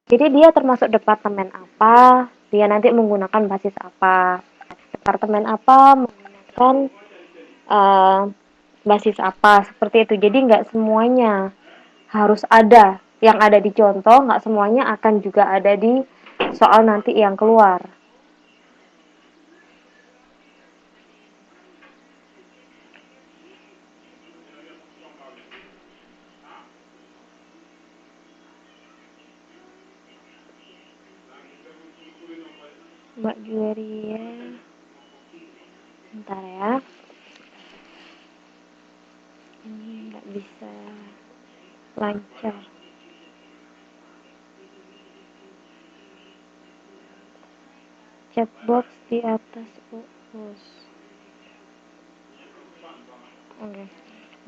Jadi dia termasuk departemen apa, dia nanti menggunakan basis apa. Departemen apa menggunakan uh, basis apa, seperti itu. Jadi nggak semuanya harus ada yang ada di contoh, nggak semuanya akan juga ada di soal nanti yang keluar. Mbak Jueria, bentar ya, ini nggak bisa lancar. Chatbox di atas uus. Oke.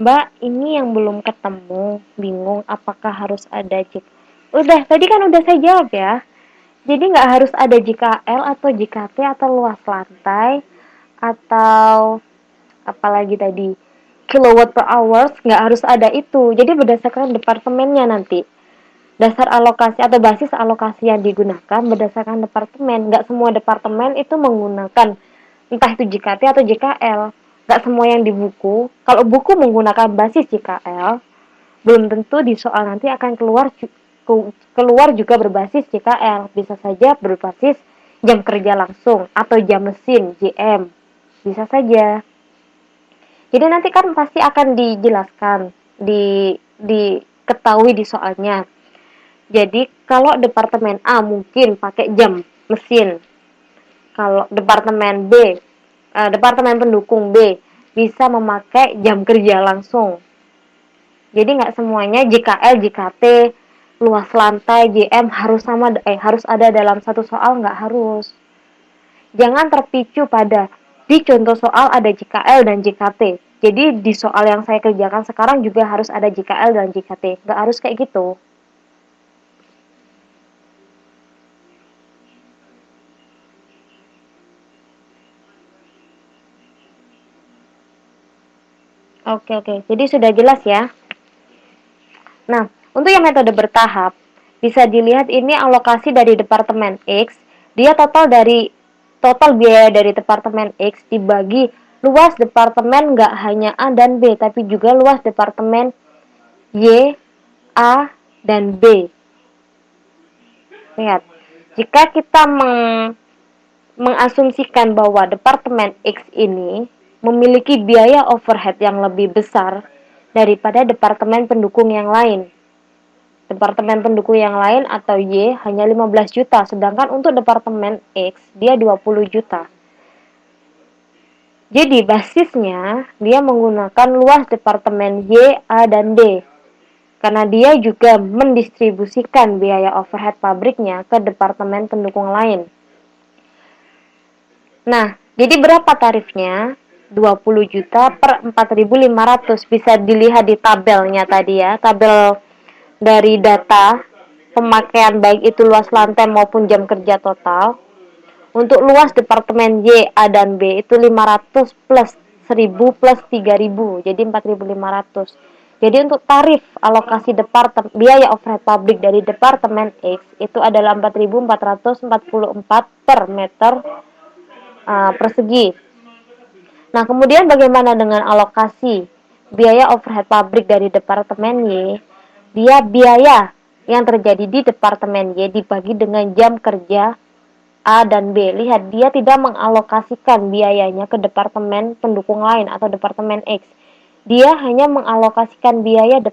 Mbak, ini yang belum ketemu, bingung apakah harus ada jik. Udah, tadi kan udah saya jawab ya. Jadi nggak harus ada JKL atau JKT atau luas lantai atau apalagi tadi kilowatt per hours, nggak harus ada itu. Jadi berdasarkan departemennya nanti. Dasar alokasi atau basis alokasi yang digunakan berdasarkan departemen. Nggak semua departemen itu menggunakan entah itu JKT atau JKL. Nggak semua yang di buku. Kalau buku menggunakan basis JKL, belum tentu di soal nanti akan keluar juga berbasis JKL. Bisa saja berbasis jam kerja langsung atau jam mesin JM. Bisa saja. Jadi nanti kan pasti akan dijelaskan, diketahui di soalnya. Jadi kalau departemen A mungkin pakai jam mesin, kalau departemen pendukung B bisa memakai jam kerja langsung. Jadi nggak semuanya JKL, JKT, luas lantai, JM harus ada dalam satu soal, nggak harus. Jangan terpicu pada di contoh soal ada JKL dan JKT. Jadi di soal yang saya kerjakan sekarang juga harus ada JKL dan JKT. Nggak harus kayak gitu. Oke. Jadi sudah jelas ya. Nah, untuk yang metode bertahap, bisa dilihat ini alokasi dari Departemen X, dia total biaya dari Departemen X dibagi luas Departemen nggak hanya A dan B, tapi juga luas Departemen Y, A, dan B. Lihat, jika kita mengasumsikan bahwa Departemen X ini memiliki biaya overhead yang lebih besar daripada departemen pendukung yang lain. Departemen pendukung yang lain atau Y hanya 15 juta, sedangkan untuk departemen X dia 20 juta. Jadi basisnya dia menggunakan luas departemen Y, A, dan D. Karena dia juga mendistribusikan biaya overhead pabriknya ke departemen pendukung lain. Nah, jadi berapa tarifnya? 20 juta per 4.500. Bisa dilihat di tabelnya tadi ya. Tabel dari data pemakaian baik itu luas lantai maupun jam kerja total. Untuk luas departemen Y, A, dan B itu 500 plus 1.000 plus 3.000. Jadi 4.500. Jadi untuk tarif alokasi biaya overhead pabrik dari departemen X itu adalah 4.444 per meter persegi. Nah, kemudian bagaimana dengan alokasi biaya overhead pabrik dari departemen Y? Dia biaya yang terjadi di departemen Y dibagi dengan jam kerja A dan B. Lihat, dia tidak mengalokasikan biayanya ke departemen pendukung lain atau departemen X. Dia hanya mengalokasikan biaya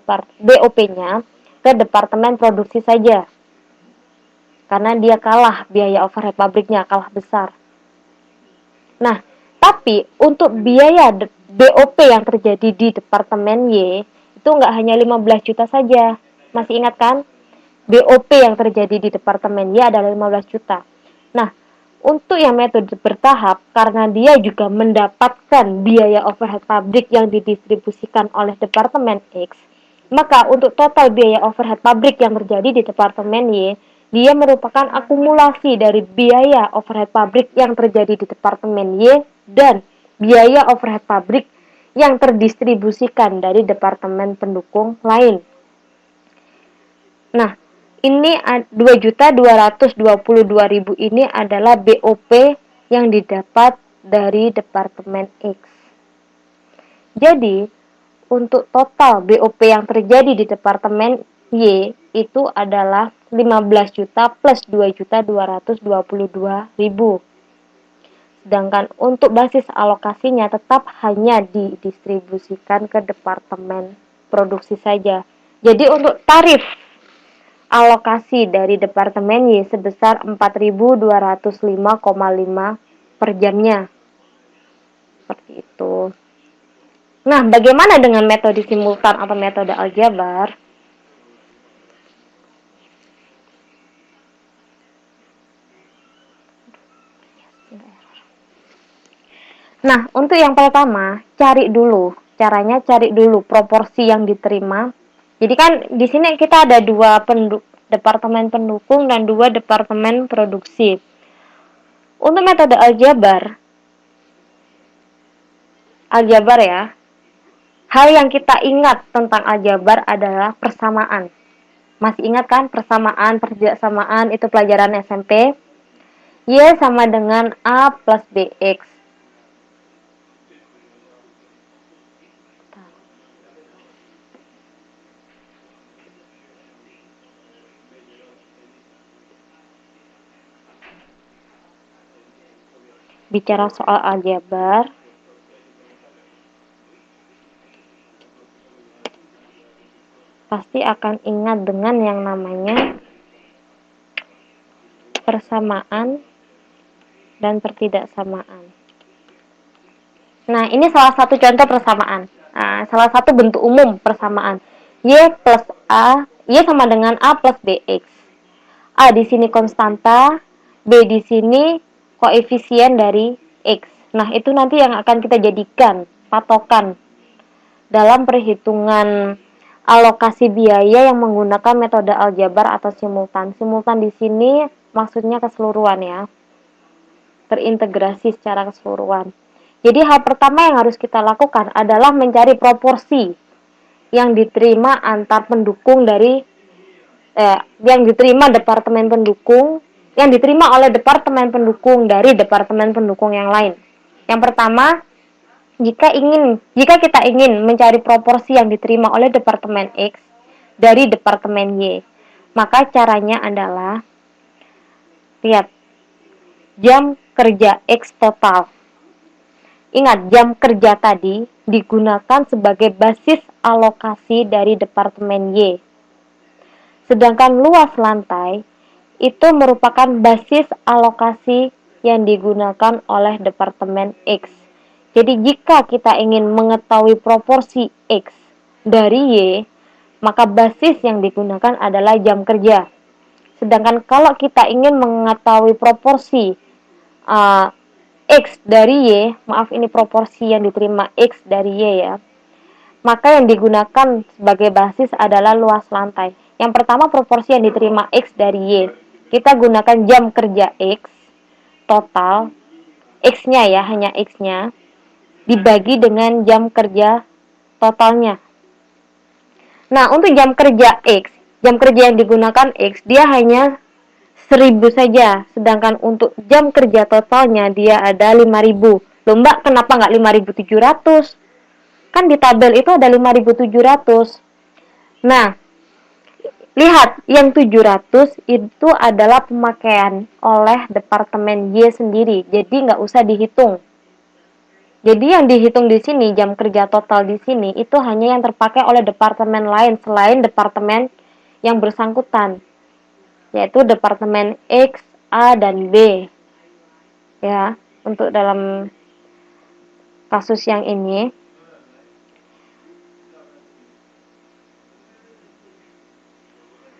BOP-nya ke departemen produksi saja. Karena dia kalah biaya overhead pabriknya, kalah besar. Nah, tapi untuk biaya BOP yang terjadi di departemen Y itu nggak hanya 15 juta saja. Masih ingat kan? BOP yang terjadi di departemen Y adalah 15 juta. Nah, untuk yang metode bertahap, karena dia juga mendapatkan biaya overhead pabrik yang didistribusikan oleh departemen X, maka untuk total biaya overhead pabrik yang terjadi di departemen Y, dia merupakan akumulasi dari biaya overhead pabrik yang terjadi di departemen Y dan biaya overhead pabrik yang terdistribusikan dari departemen pendukung lain. Nah, Ini 2.222.000 ini adalah BOP yang didapat dari Departemen X. Jadi, untuk total BOP yang terjadi di Departemen Y itu adalah 15 juta plus 2.222.000. Sedangkan untuk basis alokasinya tetap hanya didistribusikan ke Departemen Produksi saja. Jadi untuk tarif alokasi dari Departemen Y sebesar 4.205,5 per jamnya. Seperti itu. Nah, bagaimana dengan metode simultan atau metode aljabar? Nah, untuk yang pertama, caranya cari dulu proporsi yang diterima. Jadi kan di sini kita ada dua departemen pendukung dan dua departemen produksi. Untuk metode aljabar ya, hal yang kita ingat tentang aljabar adalah persamaan. Masih ingat kan persamaan, persamaan itu pelajaran SMP? Y sama dengan A plus BX. Bicara soal aljabar, pasti akan ingat dengan yang namanya persamaan dan pertidaksamaan. Nah, ini salah satu contoh persamaan. Nah, salah satu bentuk umum persamaan. Y plus A, Y sama dengan A plus BX. A di sini konstanta, B di sini koefisien dari X. Nah, itu nanti yang akan kita jadikan patokan dalam perhitungan alokasi biaya yang menggunakan metode aljabar atau simultan. Simultan di sini maksudnya keseluruhan ya. Terintegrasi secara keseluruhan. Jadi hal pertama yang harus kita lakukan adalah mencari proporsi yang diterima antar pendukung dari yang diterima departemen pendukung, yang diterima oleh departemen pendukung dari departemen pendukung yang lain. Yang pertama, jika kita ingin mencari proporsi yang diterima oleh departemen X dari departemen Y, maka caranya adalah lihat jam kerja X total. Ingat, jam kerja tadi digunakan sebagai basis alokasi dari departemen Y. Sedangkan luas lantai itu merupakan basis alokasi yang digunakan oleh departemen X. Jadi jika kita ingin mengetahui proporsi X dari Y, maka basis yang digunakan adalah jam kerja. Sedangkan kalau kita ingin mengetahui proporsi X dari Y, maaf ini proporsi yang diterima X dari Y ya, maka yang digunakan sebagai basis adalah luas lantai. Yang pertama proporsi yang diterima X dari Y. Kita gunakan jam kerja X total, X-nya ya, hanya X-nya, dibagi dengan jam kerja totalnya. Nah, untuk jam kerja yang digunakan X, dia hanya 1.000 saja. Sedangkan untuk jam kerja totalnya dia ada 5.000. Loh mbak, kenapa nggak 5.700? Kan di tabel itu ada 5.700. Nah, lihat, yang 700 itu adalah pemakaian oleh departemen Y sendiri. Jadi nggak usah dihitung. Jadi yang dihitung di sini, jam kerja total di sini, itu hanya yang terpakai oleh departemen lain selain departemen yang bersangkutan. Yaitu departemen X, A, dan B. Ya, untuk dalam kasus yang ini.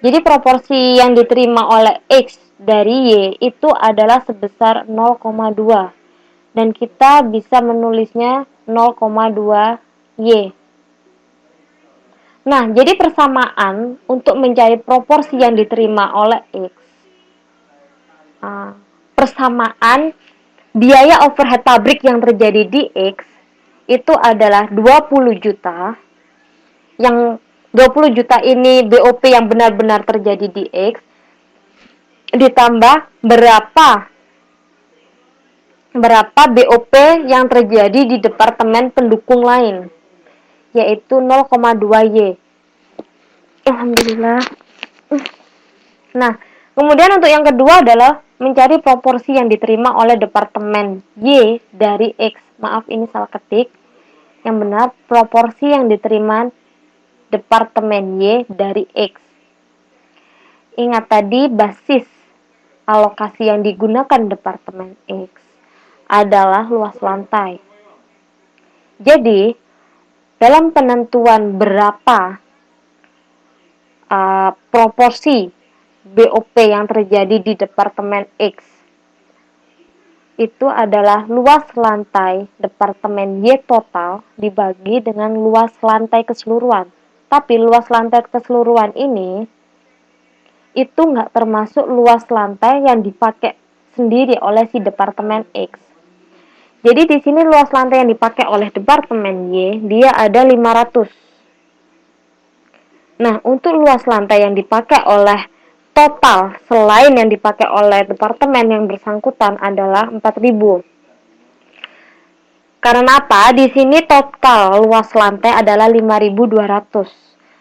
Jadi proporsi yang diterima oleh X dari Y itu adalah sebesar 0,2. Dan kita bisa menulisnya 0,2 Y. Nah, jadi persamaan untuk mencari proporsi yang diterima oleh X. Persamaan biaya overhead pabrik yang terjadi di X itu adalah 20 juta yang 20 juta ini BOP yang benar-benar terjadi di X, ditambah berapa BOP yang terjadi di departemen pendukung lain, yaitu 0,2 Y. Alhamdulillah. Nah, kemudian untuk yang kedua adalah mencari proporsi yang diterima oleh departemen Y dari X. Maaf, ini salah ketik. Yang benar, proporsi yang diterima departemen Y dari X. Ingat tadi basis alokasi yang digunakan departemen X adalah luas lantai. Jadi, dalam penentuan berapa proporsi BOP yang terjadi di departemen X, itu adalah luas lantai departemen Y total dibagi dengan luas lantai keseluruhan. Tapi luas lantai keseluruhan ini itu nggak termasuk luas lantai yang dipakai sendiri oleh si departemen X. Jadi di sini luas lantai yang dipakai oleh departemen Y, dia ada 500. Nah, untuk luas lantai yang dipakai oleh total selain yang dipakai oleh departemen yang bersangkutan adalah 4000. Karena apa? Di sini total luas lantai adalah 5200.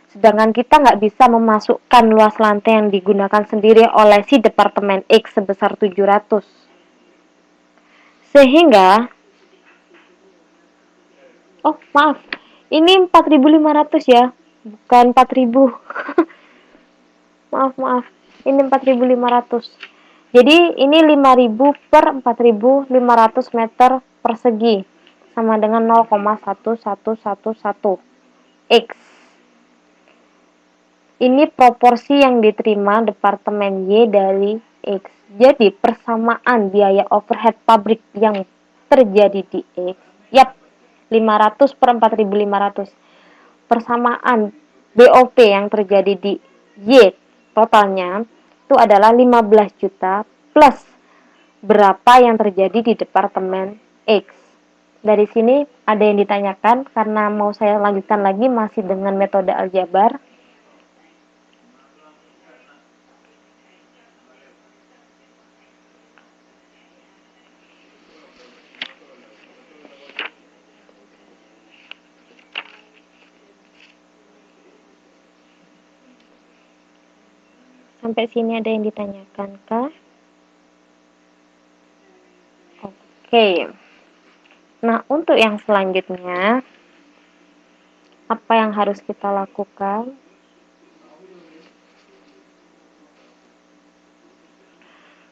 Sedangkan kita nggak bisa memasukkan luas lantai yang digunakan sendiri oleh si departemen X sebesar 700. Sehingga, oh maaf, ini 4500 ya, bukan 4000. maaf, ini 4500. Jadi ini 5000 per 4500 meter persegi, sama dengan 0,1111 X. Ini proporsi yang diterima departemen Y dari X. Jadi persamaan biaya overhead pabrik yang terjadi di X, 500 per 4500. Persamaan BOP yang terjadi di Y totalnya itu adalah 15 juta plus berapa yang terjadi di departemen X. Dari sini ada yang ditanyakan, karena mau saya lanjutkan lagi masih dengan metode aljabar. Sampai sini ada yang ditanyakan kah? Oke. Nah, untuk yang selanjutnya, apa yang harus kita lakukan?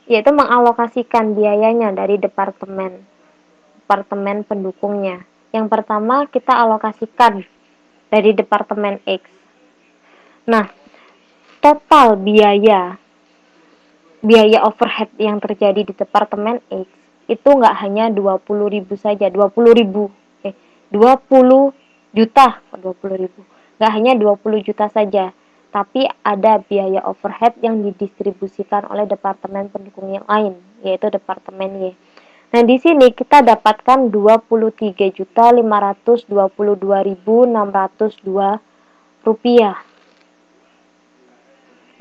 Yaitu mengalokasikan biayanya dari departemen pendukungnya. Yang pertama, kita alokasikan dari departemen X. Nah, total biaya overhead yang terjadi di departemen X itu nggak hanya 20.000 saja, 20 juta, 20.000. Nggak hanya 20 juta saja, tapi ada biaya overhead yang didistribusikan oleh departemen pendukung yang lain, yaitu departemen Y. Nah, di sini kita dapatkan 23.522.602 rupiah.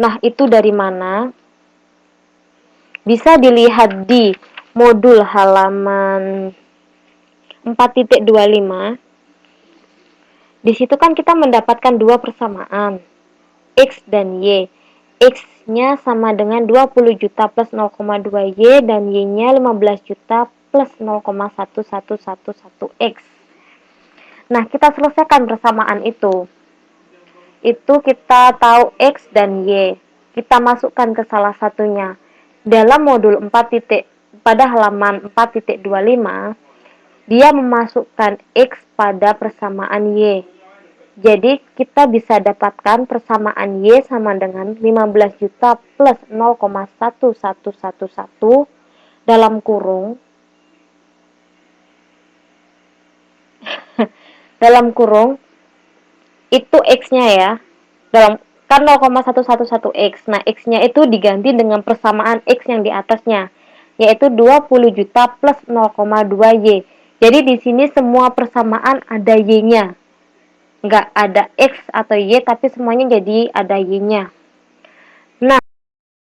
Nah, itu dari mana? Bisa dilihat di modul halaman 4.25. Di situ kan kita mendapatkan dua persamaan, X dan Y. X-nya sama dengan 20 juta plus 0,2 Y, dan Y-nya 15 juta plus 0,1111 X. Nah, kita selesaikan persamaan itu. Itu kita tahu X dan Y. Kita masukkan ke salah satunya. Dalam modul 4. Pada halaman 4.25, dia memasukkan X pada persamaan Y. Jadi, kita bisa dapatkan persamaan Y sama dengan 15 juta plus 0,1111 dalam kurung itu X-nya ya. Kan 0,111 X. Nah, X-nya itu diganti dengan persamaan X yang di atasnya, yaitu 20 juta plus 0,2 Y. Jadi di sini semua persamaan ada Y-nya. nggak ada X atau Y, tapi semuanya jadi ada Y-nya.